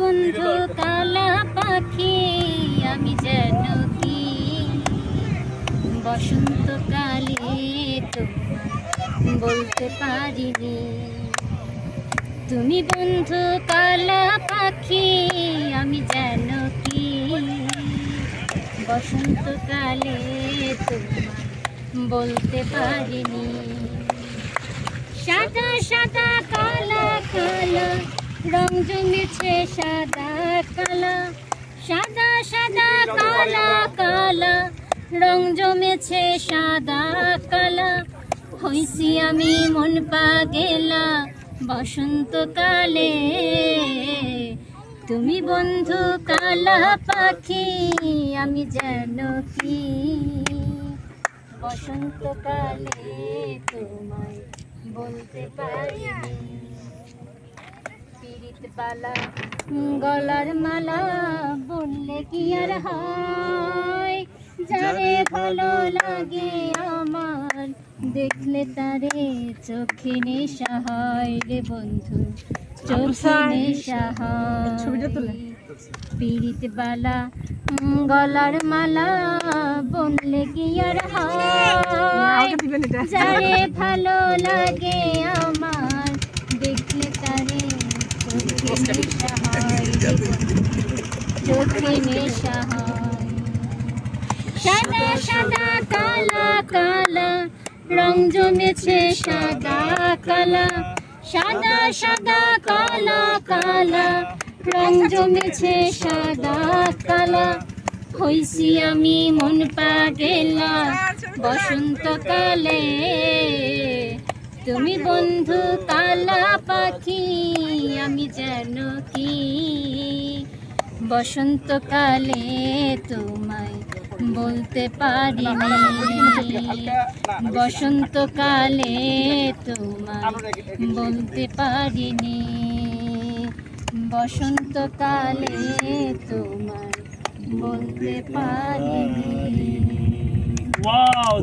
বন্ধু কালা পাখি আমি যেন কি বসন্তকালে তোমায় বলতে পারিনি। তুমি বন্ধু কালা পাখি আমি যেন কি বসন্তকালে তোমায় বলতে পারিনি। সাদা সাদা কালা কালা রং জমেছে সাদা কালা, সাদা সাদা কালা কালা রং জমেছে সাদা কালা। হইছি আমি মন পাগেলা বসন্তকালে। তুমি বন্ধু কালা পাখি আমি যেন কি বসন্তকালে তোমায় বলতে পারিনি। পিরিত বালা গলার মালা বললে কি আর হয়, যারে ভালো লাগে আমার দেখলে তারে চোখে নেশা হয় রে বন্ধু, চোখে নেশা হয়। পিরিত বালা গলার মালা বললে কি আর হয়, যারে ভালো লাগে আমার দেখলে তারে চোখে নেশা হয়, চোখে নেশা হয়। সাদা সাদা কালা কালা রং জমেছে সাদা কালা, সাদা সাদা কালা কালা রং জমেছে সাদা কালা। হইছি আমি মন পাগেলা বসন্তকালে। তুমি বন্ধু কালা পাখি আমি যেন কি বসন্তকালে তোমায় বলতে পারিনি। বসন্তকালে তোমায় বলতে পারিনি। বসন্তকালে তোমায় বলতে পারিনি। ওয়াও,